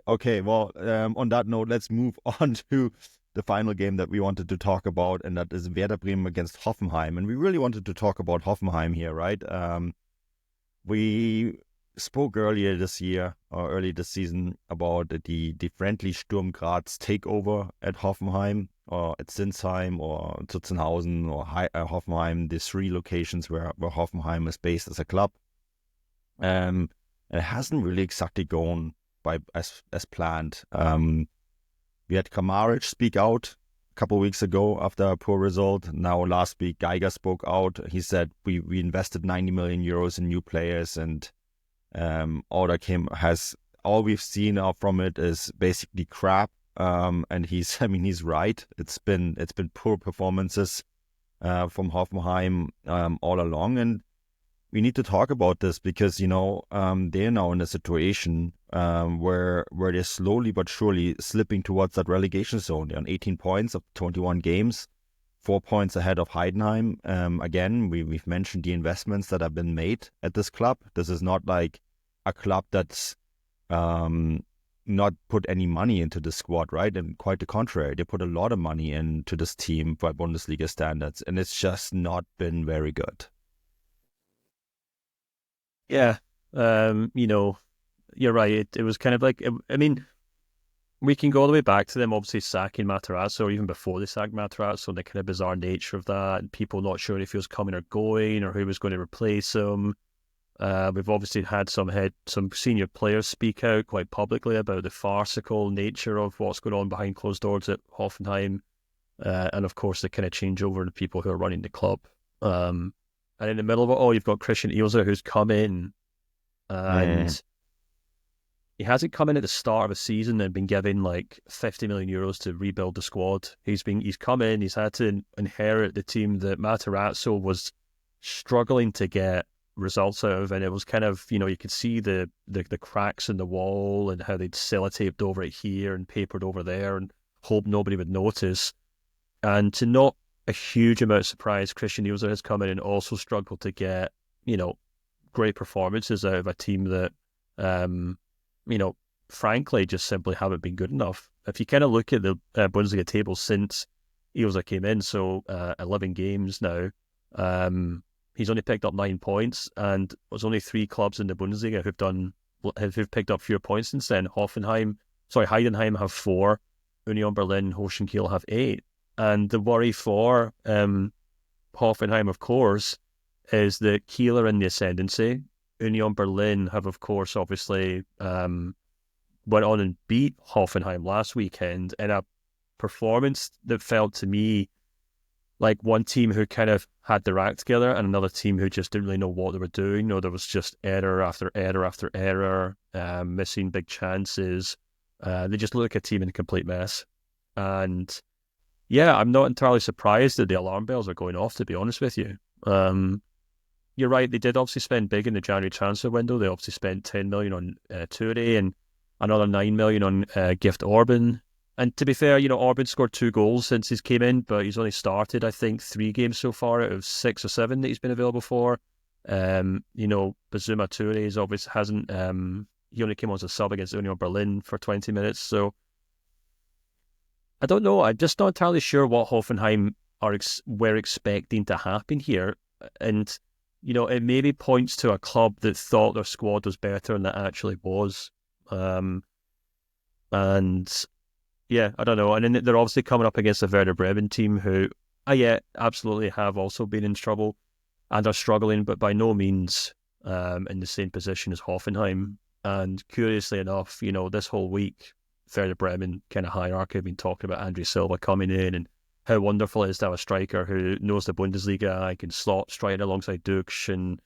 Okay, well, on that note, let's move on to the final game that we wanted to talk about, and that is Werder Bremen against Hoffenheim. And we really wanted to talk about Hoffenheim here, right? We spoke earlier this year or early this season about the friendly Sturm Graz takeover at Hoffenheim or at Sinsheim or Zutzenhausen or Hoffenheim, the three locations where Hoffenheim is based as a club. And it hasn't really exactly gone by as planned. We had Kramaric speak out a couple of weeks ago after a poor result. Now last week Geiger spoke out. He said we invested 90 million euros in new players, and all we've seen from it is basically crap. And he's right. It's been poor performances from Hoffenheim all along, and we need to talk about this because they're now in a situation where they're slowly but surely slipping towards that relegation zone. They're on 18 points of 21 games, 4 points ahead of Heidenheim. Again, we've mentioned the investments that have been made at this club. This is not like a club that's not put any money into the squad, right? And quite the contrary, they put a lot of money into this team by Bundesliga standards, and it's just not been very good. Yeah, you're right. It was kind of like, I mean, we can go all the way back to them obviously sacking Materazzo, or even before they sacked Materazzo, the kind of bizarre nature of that, and people not sure if he was coming or going, or who was going to replace him. We've obviously had some senior players speak out quite publicly about the farcical nature of what's going on behind closed doors at Hoffenheim, and of course the kind of changeover in the people who are running the club. And in the middle of it all, you've got Christian Ilzer who's come in, Mm. and he hasn't come in at the start of a season and been given like 50 million euros to rebuild the squad. He's come in, he's had to inherit the team that Materazzo was struggling to get results out of, and it was kind of, you could see the cracks in the wall and how they'd sellotaped over it here and papered over there and hope nobody would notice. And to not a huge amount of surprise, Christian Ilzer has come in and also struggled to get, great performances out of a team that, um, you know, frankly, just simply haven't been good enough. If you kind of look at the Bundesliga table since Ilzer came in, so 11 games now, he's only picked up 9 points, and there's only three clubs in the Bundesliga who've picked up fewer points since then. Heidenheim have four, Union Berlin, Holstein-Kiel have eight. And the worry for Hoffenheim, of course, is that Kiel are in the ascendancy. Union Berlin have, of course, obviously went on and beat Hoffenheim last weekend in a performance that felt to me like one team who kind of had their act together and another team who just didn't really know what they were doing. No, there was just error after error after error, missing big chances. They just look like a team in a complete mess. And yeah, I'm not entirely surprised that the alarm bells are going off, to be honest with you. You're right, they did obviously spend big in the January transfer window. They obviously spent 10 million on Toure and another 9 million on Gift Orban. And to be fair, Orban scored 2 goals since he's came in, but he's only started, I think, 3 games so far out of 6 or 7 that he's been available for. Bazuma Toure is obviously hasn't. He only came on as a sub against Union Berlin for 20 minutes, so I don't know. I'm just not entirely sure what Hoffenheim were expecting to happen here. And, it maybe points to a club that thought their squad was better than it actually was. And yeah, I don't know. And then they're obviously coming up against a Werder Bremen team who, yeah, absolutely have also been in trouble and are struggling, but by no means in the same position as Hoffenheim. And curiously enough, this whole week, Werder Bremen kind of hierarchy have been talking about Andre Silva coming in and how wonderful it is to have a striker who knows the Bundesliga and can slot straight alongside Dux, and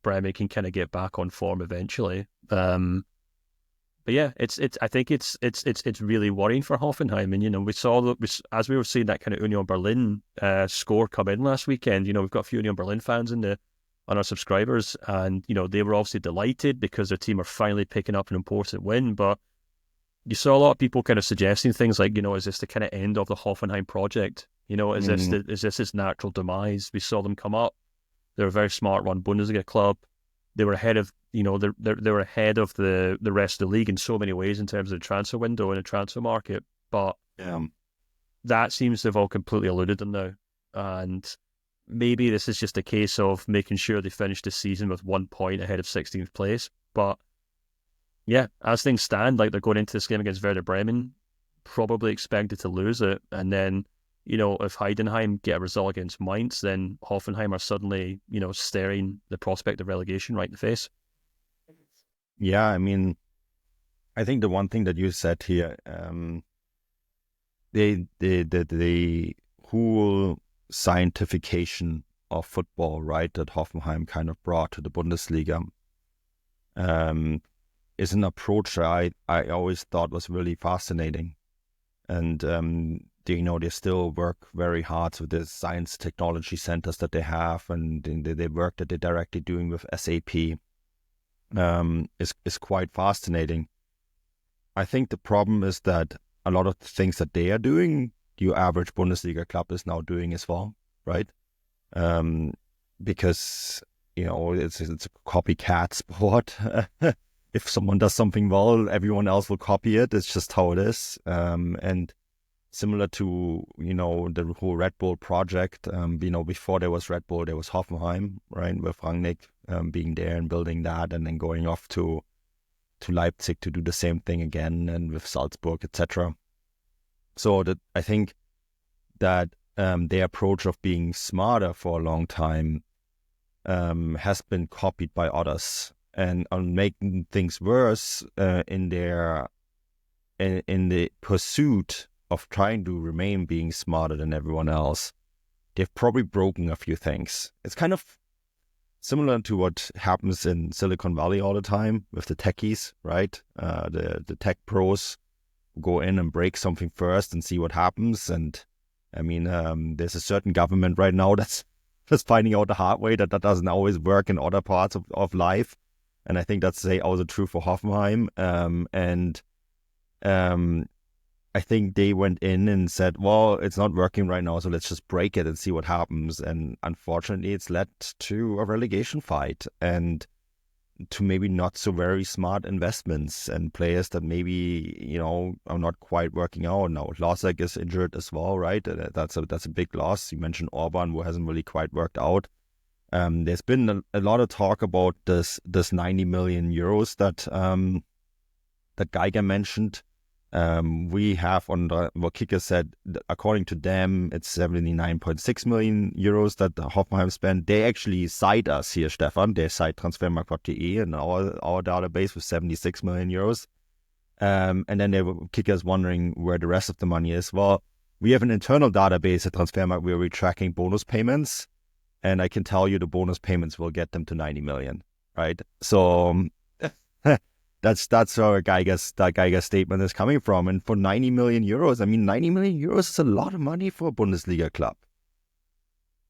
Bremen can kind of get back on form eventually. But yeah, I think it's really worrying for Hoffenheim, and we saw as we were seeing that kind of Union Berlin score come in last weekend. We've got a few Union Berlin fans on our subscribers, and they were obviously delighted because their team are finally picking up an important win, but you saw a lot of people kind of suggesting things like, is this the kind of end of the Hoffenheim project? Is this its natural demise? We saw them come up. They're a very smart run Bundesliga club. They were ahead of they're ahead of the rest of the league in so many ways in terms of the transfer window and the transfer market, but that seems to have all completely eluded them now. And maybe this is just a case of making sure they finish the season with 1 point ahead of 16th place. But yeah, as things stand, like they're going into this game against Werder Bremen, probably expected to lose it. And then, if Heidenheim get a result against Mainz, then Hoffenheim are suddenly, staring the prospect of relegation right in the face. Yeah, I mean, I think the one thing that you said here, the whole scientification of football, right, that Hoffenheim kind of brought to the Bundesliga, is an approach that I always thought was really fascinating. And they still work very hard with the science technology centers that they have, and the work that they're directly doing with SAP is quite fascinating. I think the problem is that a lot of the things that they are doing, your average Bundesliga club is now doing as well, right? Because it's a copycat sport. If someone does something well, everyone else will copy it. It's just how it is. And similar to the whole Red Bull project, before there was Red Bull, there was Hoffenheim, right, with Rangnick being there and building that, and then going off to Leipzig to do the same thing again, and with Salzburg, etc. So that I think that their approach of being smarter for a long time has been copied by others, and on making things worse in the pursuit of trying to remain being smarter than everyone else, they've probably broken a few things. It's kind of similar to what happens in Silicon Valley all the time with the techies, right? The tech pros go in and break something first and see what happens. And I mean, there's a certain government right now that's just finding out the hard way that doesn't always work in other parts of life. And I think that's also true for Hoffenheim. I think they went in and said, well, it's not working right now, so let's just break it and see what happens. And unfortunately, it's led to a relegation fight and to maybe not so very smart investments and players that maybe, are not quite working out. Now, Losek is injured as well, right? That's a big loss. You mentioned Orban, who hasn't really quite worked out. There's been a lot of talk about this 90 million euros that Geiger mentioned. We have what Kicker said, according to them, it's 79.6 million euros that Hoffenheim spent. They actually cite us here, Stefan. They cite transfermarkt.de in our database with 76 million euros. And then Kicker's wondering where the rest of the money is. Well, we have an internal database at Transfermarkt where we're tracking bonus payments. And I can tell you the bonus payments will get them to 90 million, right? So that's where Geiger's statement is coming from. And for 90 million euros, I mean, 90 million euros is a lot of money for a Bundesliga club.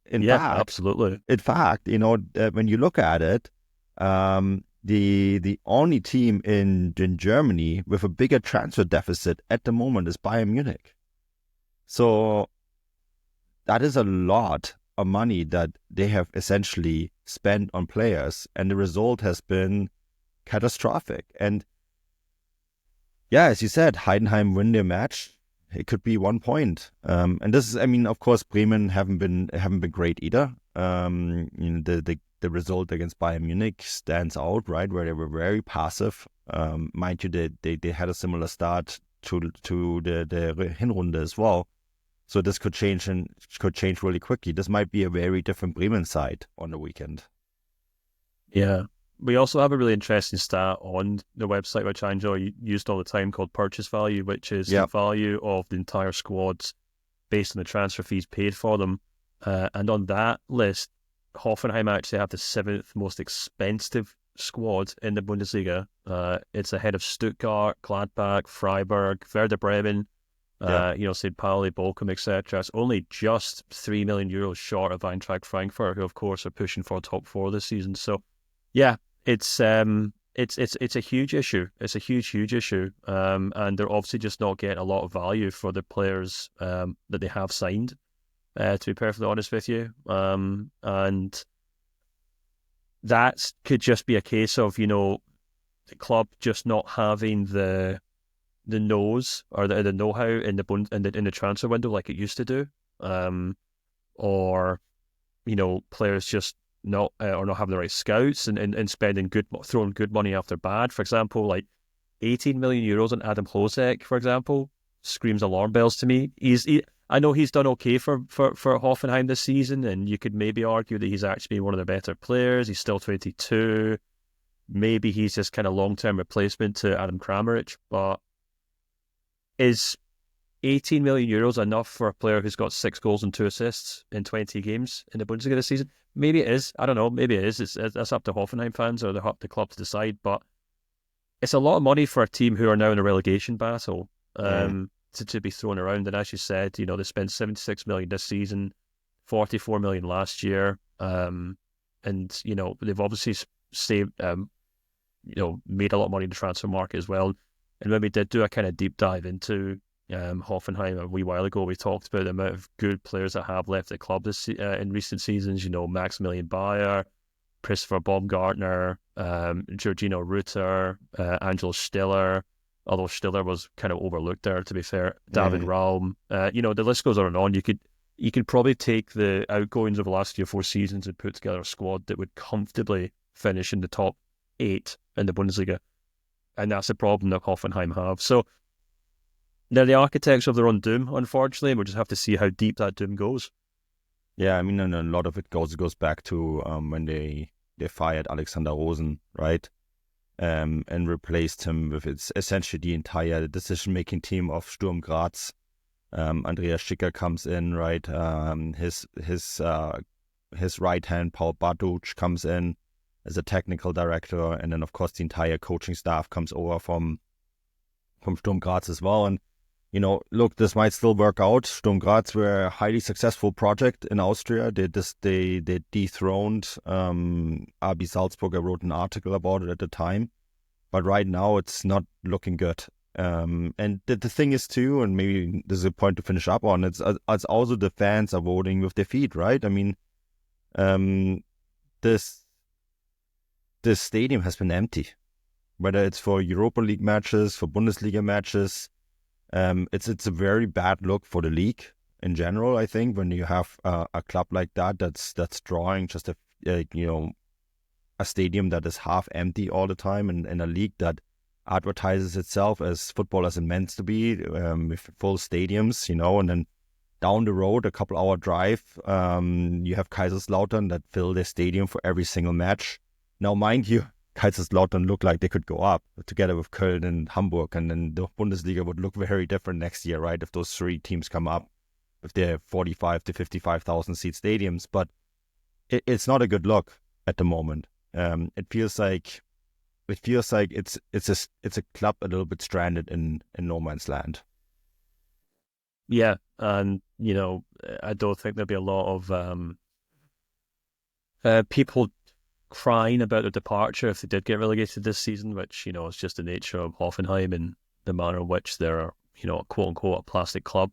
Absolutely. In fact, when you look at it, the only team in Germany with a bigger transfer deficit at the moment is Bayern Munich. So that is a lot of money that they have essentially spent on players, and the result has been catastrophic. And yeah, as you said, Heidenheim win their match. It could be 1 point. And this is, I mean, of course, Bremen haven't been great either. The result against Bayern Munich stands out, right, where they were very passive. Mind you, they had a similar start to the Hinrunde as well. So this could change really quickly. This might be a very different Bremen side on the weekend. Yeah. We also have a really interesting stat on the website, which I enjoy used all the time, called purchase value, which is the value of the entire squads based on the transfer fees paid for them. And on that list, Hoffenheim actually have the 7th most expensive squad in the Bundesliga. It's ahead of Stuttgart, Gladbach, Freiburg, Werder Bremen, St. Pauli, Bochum, etc. It's only just 3 million euros short of Eintracht Frankfurt, who of course are pushing for top 4 this season. So, yeah, it's a huge issue. It's a huge issue. And they're obviously just not getting a lot of value for the players that they have signed. To be perfectly honest with you, and that could just be a case of, the club just not having the nose or the know-how in the transfer window like it used to do, or players just not or not having the right scouts and spending throwing good money after bad. For example, like 18 million euros on Adam Hosek, for example, screams alarm bells to me. I know he's done okay for Hoffenheim this season, and you could maybe argue that he's actually one of the better players. He's still 22. Maybe he's just kind of long-term replacement to Adam Kramaric, but is 18 million euros enough for a player who's got 6 goals and 2 assists in 20 games in the Bundesliga this season? Maybe it is. I don't know. Maybe it is. That's up to Hoffenheim fans or the club to decide. But it's a lot of money for a team who are now in a relegation battle to be thrown around. And as you said, they spent 76 million this season, 44 million last year. And, they've obviously saved, made a lot of money in the transfer market as well. And when we did do a kind of deep dive into Hoffenheim a wee while ago, we talked about the amount of good players that have left the club in recent seasons. Maximilian Bayer, Christopher Baumgartner, Georgino Rutter, Angelo Stiller, although Stiller was kind of overlooked there, to be fair. David Raum. The list goes on and on. You could probably take the outgoings of the last 3 or 4 seasons and put together a squad that would comfortably finish in the top 8 in the Bundesliga. And that's the problem that Hoffenheim have. So they're the architects of their own doom, unfortunately. We'll just have to see how deep that doom goes. Yeah, I mean, and a lot of it goes back to when they fired Alexander Rosen, right? And replaced him with essentially the entire decision-making team of Sturm Graz. Andreas Schicker comes in, right? His right hand, Paul Bartuch, comes in as a technical director, and then of course the entire coaching staff comes over from Sturm Graz as well. And look, this might still work out. Sturm Graz were a highly successful project in Austria. They dethroned RB Salzburg. I wrote an article about it at the time, but right now it's not looking good. And the thing is too, and maybe this is a point to finish up on. It's also the fans are voting with their feet, right? I mean, this stadium has been empty, whether it's for Europa League matches, for Bundesliga matches. It's a very bad look for the league in general. I think when you have a club like that's drawing just a stadium that is half empty all the time, and in a league that advertises itself as football as it meant to be, with full stadiums, and then down the road, a couple-hour drive, you have Kaiserslautern that fill their stadium for every single match. Now, mind you, Kaiserslautern look like they could go up together with Köln and Hamburg, and then the Bundesliga would look very different next year, right? If those 3 teams come up with their 45 to 55,000 seat stadiums, but it's not a good look at the moment. It feels like it's a club a little bit stranded in no man's land. Yeah, and I don't think there'll be a lot of people crying about their departure if they did get relegated this season, which is just the nature of Hoffenheim and the manner in which they're quote unquote a plastic club,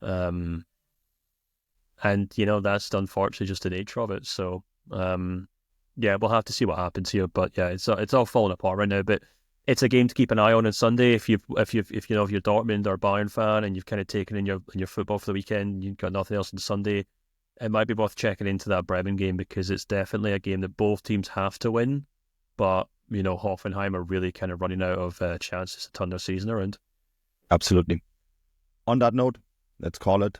and that's unfortunately just the nature of it. So yeah, we'll have to see what happens here. But yeah, it's all falling apart right now. But it's a game to keep an eye on Sunday. If you're Dortmund or Bayern fan and you've kind of taken in your football for the weekend, you've got nothing else on Sunday, it might be worth checking into that Bremen game, because it's definitely a game that both teams have to win. But Hoffenheim are really kind of running out of chances to turn their season around. Absolutely. On that note, let's call it